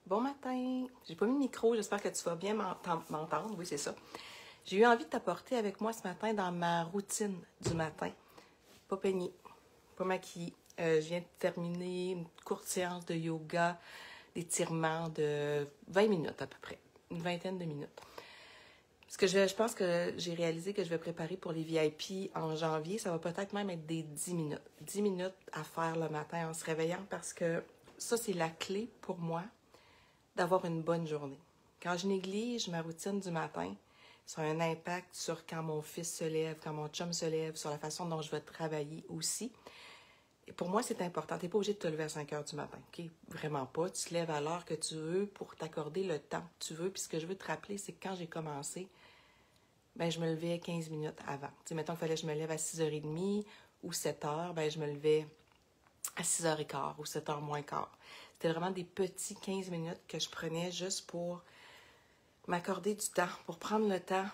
Bon matin! J'ai pas mis le micro, j'espère que tu vas bien m'entendre. Oui, c'est ça. J'ai eu envie de t'apporter avec moi ce matin dans ma routine du matin. Pas peignée, pas maquillée. Je viens de terminer une courte séance de yoga, d'étirement de 20 minutes à peu près. Une vingtaine de minutes. Parce que je pense que j'ai réalisé que je vais préparer pour les VIP en janvier. Ça va peut-être même être des 10 minutes. 10 minutes à faire le matin en se réveillant parce que ça, c'est la clé pour moi d'avoir une bonne journée. Quand je néglige ma routine du matin, ça a un impact sur quand mon fils se lève, quand mon chum se lève, sur la façon dont je vais travailler aussi. Et pour moi, c'est important. Tu n'es pas obligé de te lever à 5 heures du matin, OK? Vraiment pas. Tu te lèves à l'heure que tu veux pour t'accorder le temps que tu veux. Puis ce que je veux te rappeler, c'est que quand j'ai commencé, ben, je me levais 15 minutes avant. Tu sais, mettons qu'il fallait que je me lève à 6h30 ou 7h, ben, je me levais à 6h15 ou 7h moins quart. C'était vraiment des petits 15 minutes que je prenais juste pour m'accorder du temps, pour prendre le temps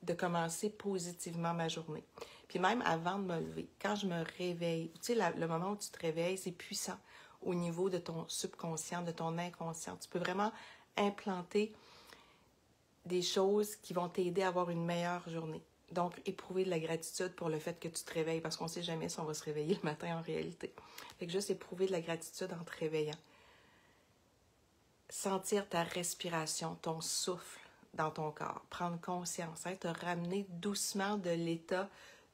de commencer positivement ma journée. Puis même avant de me lever, quand je me réveille, tu sais, le moment où tu te réveilles, c'est puissant au niveau de ton subconscient, de ton inconscient. Tu peux vraiment implanter des choses qui vont t'aider à avoir une meilleure journée. Donc, éprouver de la gratitude pour le fait que tu te réveilles, parce qu'on ne sait jamais si on va se réveiller le matin en réalité. Fait que juste éprouver de la gratitude en te réveillant. Sentir ta respiration, ton souffle dans ton corps. Prendre conscience, te ramener doucement de l'état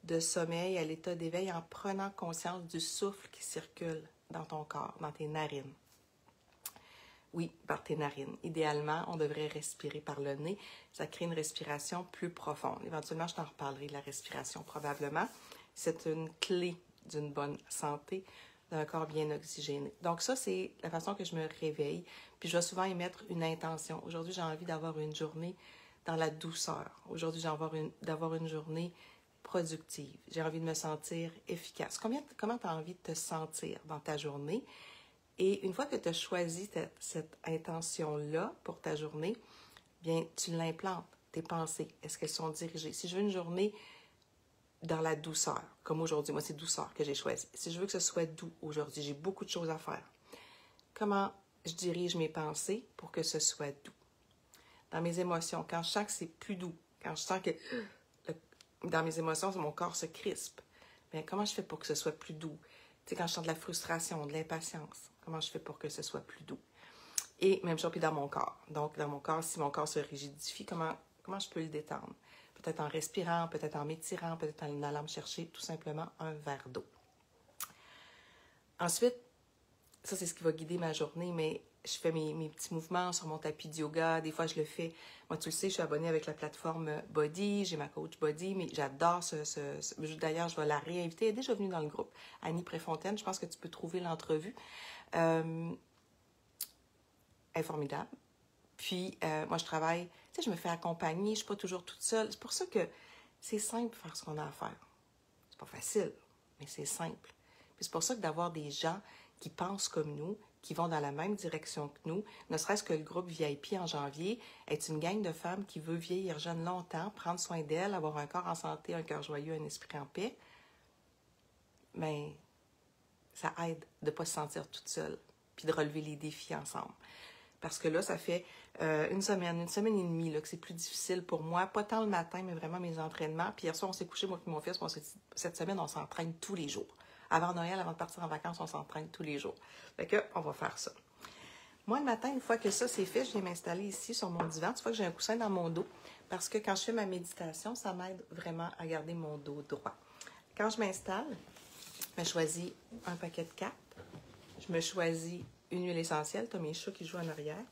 de sommeil à l'état d'éveil en prenant conscience du souffle qui circule dans ton corps, dans tes narines. Oui, par tes narines. Idéalement, on devrait respirer par le nez. Ça crée une respiration plus profonde. Éventuellement, je t'en reparlerai de la respiration probablement. C'est une clé d'une bonne santé, d'un corps bien oxygéné. Donc ça, c'est la façon que je me réveille. Puis je vais souvent y mettre une intention. Aujourd'hui, j'ai envie d'avoir une journée dans la douceur. Aujourd'hui, j'ai envie d'avoir une journée productive. J'ai envie de me sentir efficace. Comment tu as envie de te sentir dans ta journée? Et une fois que tu as choisi cette intention-là pour ta journée, bien, tu l'implantes, tes pensées. Est-ce qu'elles sont dirigées? Si je veux une journée dans la douceur, comme aujourd'hui, moi, c'est douceur que j'ai choisi. Si je veux que ce soit doux aujourd'hui, j'ai beaucoup de choses à faire. Comment je dirige mes pensées pour que ce soit doux? Dans mes émotions, quand je sens que c'est plus doux, quand je sens que dans mes émotions, mon corps se crispe, bien, comment je fais pour que ce soit plus doux? Tu sais, quand je sens de la frustration, de l'impatience, comment je fais pour que ce soit plus doux? Et même chose, puis dans mon corps. Donc, dans mon corps, si mon corps se rigidifie, comment je peux le détendre? Peut-être en respirant, peut-être en m'étirant, peut-être en allant me chercher tout simplement un verre d'eau. Ensuite, ça, c'est ce qui va guider ma journée, mais je fais mes petits mouvements sur mon tapis de yoga. Des fois, je le fais. Moi, tu le sais, je suis abonnée avec la plateforme Body. J'ai ma coach Body, mais j'adore D'ailleurs, je vais la réinviter. Elle est déjà venue dans le groupe. Annie Préfontaine, je pense que tu peux trouver l'entrevue. Elle est formidable. Puis, moi, je travaille, tu sais, je me fais accompagner. Je ne suis pas toujours toute seule. C'est pour ça que c'est simple de faire ce qu'on a à faire. C'est pas facile, mais c'est simple. Puis c'est pour ça que d'avoir des gens qui pensent comme nous, qui vont dans la même direction que nous, ne serait-ce que le groupe VIP en janvier, est une gang de femmes qui veut vieillir jeune longtemps, prendre soin d'elles, avoir un corps en santé, un cœur joyeux, un esprit en paix. Mais ça aide de ne pas se sentir toute seule, puis de relever les défis ensemble. Parce que là, ça fait une semaine et demie là, que c'est plus difficile pour moi. Pas tant le matin, mais vraiment mes entraînements. Puis hier soir, on s'est couché, moi et mon fils, puis cette semaine, on s'entraîne tous les jours. Avant Noël, avant de partir en vacances, on s'entraîne tous les jours. Fait que, on va faire ça. Moi, le matin, une fois que ça c'est fait, je viens m'installer ici sur mon divan. Tu vois que j'ai un coussin dans mon dos parce que quand je fais ma méditation, ça m'aide vraiment à garder mon dos droit. Quand je m'installe, je me choisis un paquet de cartes. Je me choisis une huile essentielle. Tu as mes chats qui jouent en arrière.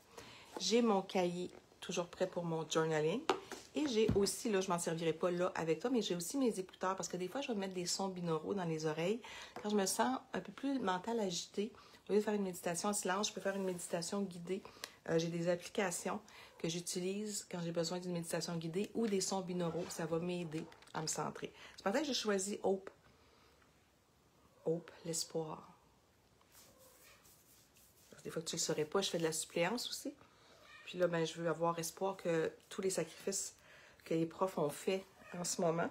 J'ai mon cahier toujours prêt pour mon journaling. Et j'ai aussi, là, je ne m'en servirai pas là avec toi, mais j'ai aussi mes écouteurs parce que des fois, je vais mettre des sons binauraux dans les oreilles. Quand je me sens un peu plus mental agité, au lieu de faire une méditation en silence, je peux faire une méditation guidée. J'ai des applications que j'utilise quand j'ai besoin d'une méditation guidée ou des sons binauraux. Ça va m'aider à me centrer. Ce matin, j'ai choisi Hope. Hope, l'espoir. Des fois que tu ne le saurais pas, je fais de la suppléance aussi. Puis là, ben, je veux avoir espoir que tous les sacrifices que les profs ont fait en ce moment,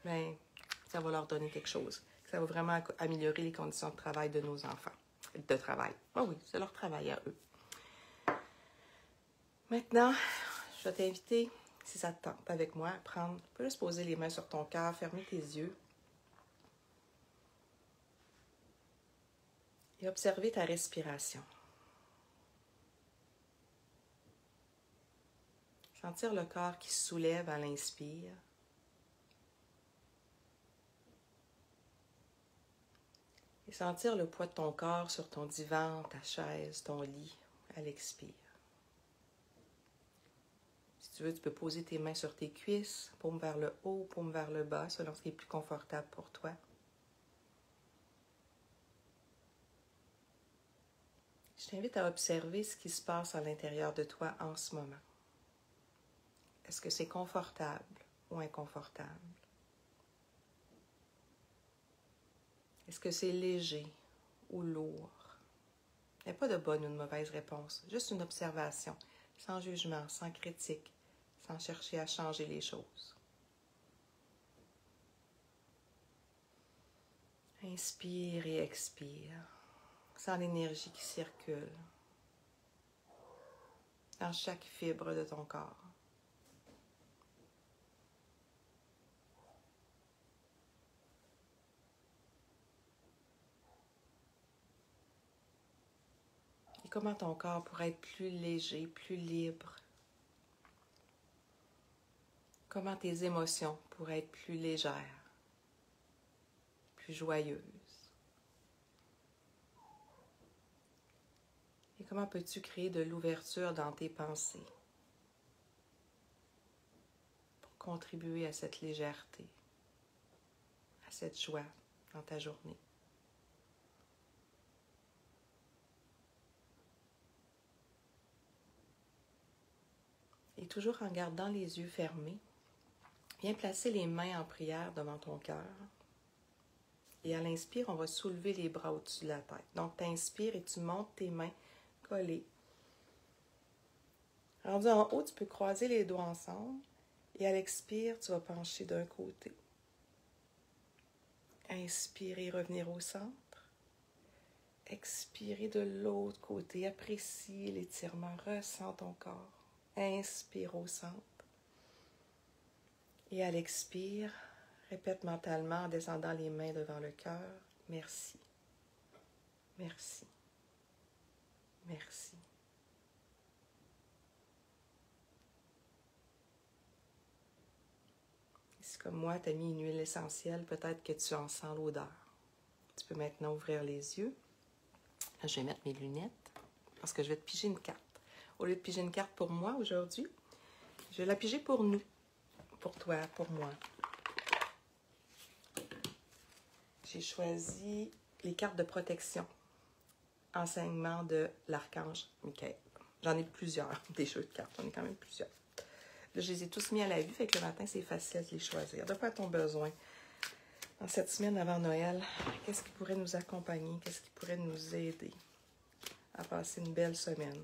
ben, ça va leur donner quelque chose. Ça va vraiment améliorer les conditions de travail de nos enfants. De travail. Ah oui, c'est leur travail à eux. Maintenant, je vais t'inviter, si ça te tente, avec moi, à prendre, tu peux juste poser les mains sur ton cœur, fermer tes yeux et observer ta respiration. Sentir le corps qui se soulève à l'inspire. Et sentir le poids de ton corps sur ton divan, ta chaise, ton lit à l'expire. Si tu veux, tu peux poser tes mains sur tes cuisses, paume vers le haut, paume vers le bas, selon ce qui est plus confortable pour toi. Je t'invite à observer ce qui se passe à l'intérieur de toi en ce moment. Est-ce que c'est confortable ou inconfortable? Est-ce que c'est léger ou lourd? Il n'y a pas de bonne ou de mauvaise réponse, juste une observation, sans jugement, sans critique, sans chercher à changer les choses. Inspire et expire. Sens l'énergie qui circule dans chaque fibre de ton corps. Et comment ton corps pourrait être plus léger, plus libre? Comment tes émotions pourraient être plus légères, plus joyeuses? Et comment peux-tu créer de l'ouverture dans tes pensées pour contribuer à cette légèreté, à cette joie dans ta journée? Et toujours en gardant les yeux fermés, viens placer les mains en prière devant ton cœur. Et à l'inspire, on va soulever les bras au-dessus de la tête. Donc, tu inspires et tu montes tes mains collées. Rendu en haut, tu peux croiser les doigts ensemble. Et à l'expire, tu vas pencher d'un côté. Inspirer, revenir au centre. Expirer de l'autre côté. Apprécie l'étirement. Ressens ton corps. Inspire au centre. Et à l'expire, répète mentalement en descendant les mains devant le cœur. Merci. Merci. Merci. Si comme moi, tu as mis une huile essentielle, peut-être que tu en sens l'odeur. Tu peux maintenant ouvrir les yeux. Là, je vais mettre mes lunettes parce que je vais te piger une carte. Au lieu de piger une carte pour moi aujourd'hui, je vais la piger pour nous. Pour toi, pour moi. J'ai choisi les cartes de protection. Enseignement de l'archange Michael. J'en ai plusieurs, des jeux de cartes. J'en ai quand même plusieurs. Là, je les ai tous mis à la vue, fait que le matin, c'est facile de les choisir. De quoi a-t-on besoin dans cette semaine avant Noël? Qu'est-ce qui pourrait nous accompagner? Qu'est-ce qui pourrait nous aider à passer une belle semaine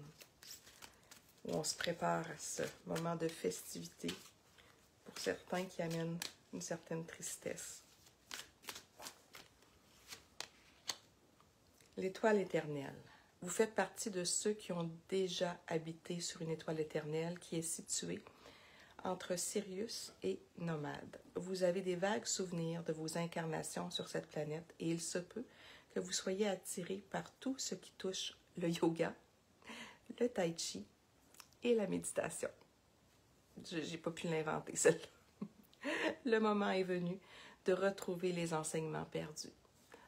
où on se prépare à ce moment de festivité pour certains qui amènent une certaine tristesse? L'étoile éternelle. Vous faites partie de ceux qui ont déjà habité sur une étoile éternelle qui est située entre Sirius et Nomade. Vous avez des vagues souvenirs de vos incarnations sur cette planète et il se peut que vous soyez attirés par tout ce qui touche le yoga, le tai chi et la méditation. J'ai pas pu l'inventer, celle-là. Le moment est venu de retrouver les enseignements perdus.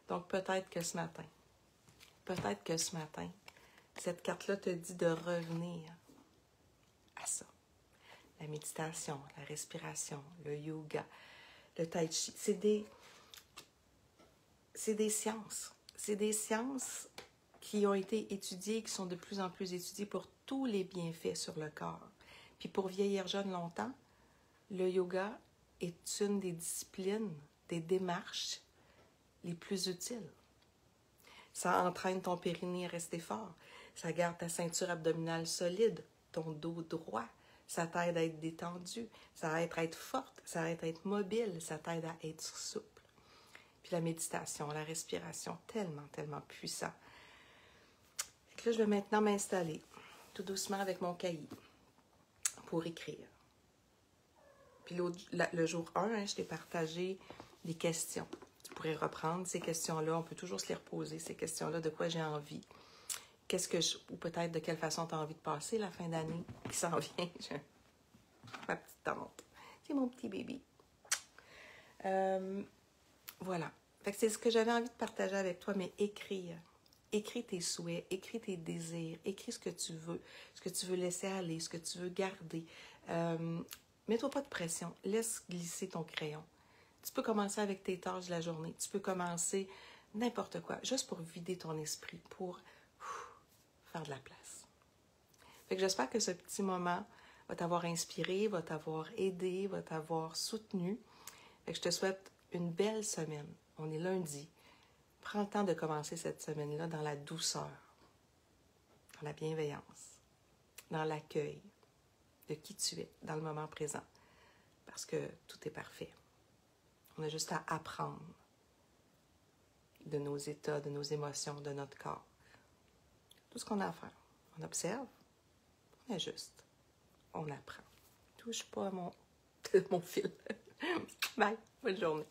Donc peut-être que ce matin, cette carte-là te dit de revenir à ça. La méditation, la respiration, le yoga, le tai chi, c'est des sciences. C'est des sciences qui ont été étudiées, qui sont de plus en plus étudiées pour tous les bienfaits sur le corps. Puis pour vieillir jeune longtemps, le yoga est une des disciplines, des démarches les plus utiles. Ça entraîne ton périnée à rester fort. Ça garde ta ceinture abdominale solide, ton dos droit. Ça t'aide à être détendu. Ça aide à être forte. Ça aide à être mobile. Ça t'aide à être souple. Puis la méditation, la respiration, tellement, tellement puissant. Fait que là, je vais maintenant m'installer tout doucement avec mon cahier. pour écrire. Puis le jour 1, hein, je t'ai partagé des questions. Tu pourrais reprendre ces questions-là. On peut toujours se les reposer, ces questions-là, de quoi j'ai envie. Ou peut-être de quelle façon tu as envie de passer la fin d'année qui s'en vient. Ma petite tante. C'est mon petit bébé. Voilà. Fait que c'est ce que j'avais envie de partager avec toi, mais écrire. Écris tes souhaits, écris tes désirs, écris ce que tu veux laisser aller, ce que tu veux garder. Mets-toi pas de pression, laisse glisser ton crayon. Tu peux commencer avec tes tâches de la journée, tu peux commencer n'importe quoi, juste pour vider ton esprit, pour faire de la place. Fait que j'espère que ce petit moment va t'avoir inspiré, va t'avoir aidé, va t'avoir soutenu. Fait que je te souhaite une belle semaine. On est lundi. Prends le temps de commencer cette semaine-là dans la douceur, dans la bienveillance, dans l'accueil de qui tu es dans le moment présent. Parce que tout est parfait. On a juste à apprendre de nos états, de nos émotions, de notre corps. Tout ce qu'on a à faire. On observe, on ajuste, on apprend. Touche pas à mon fil. Bye, bonne journée.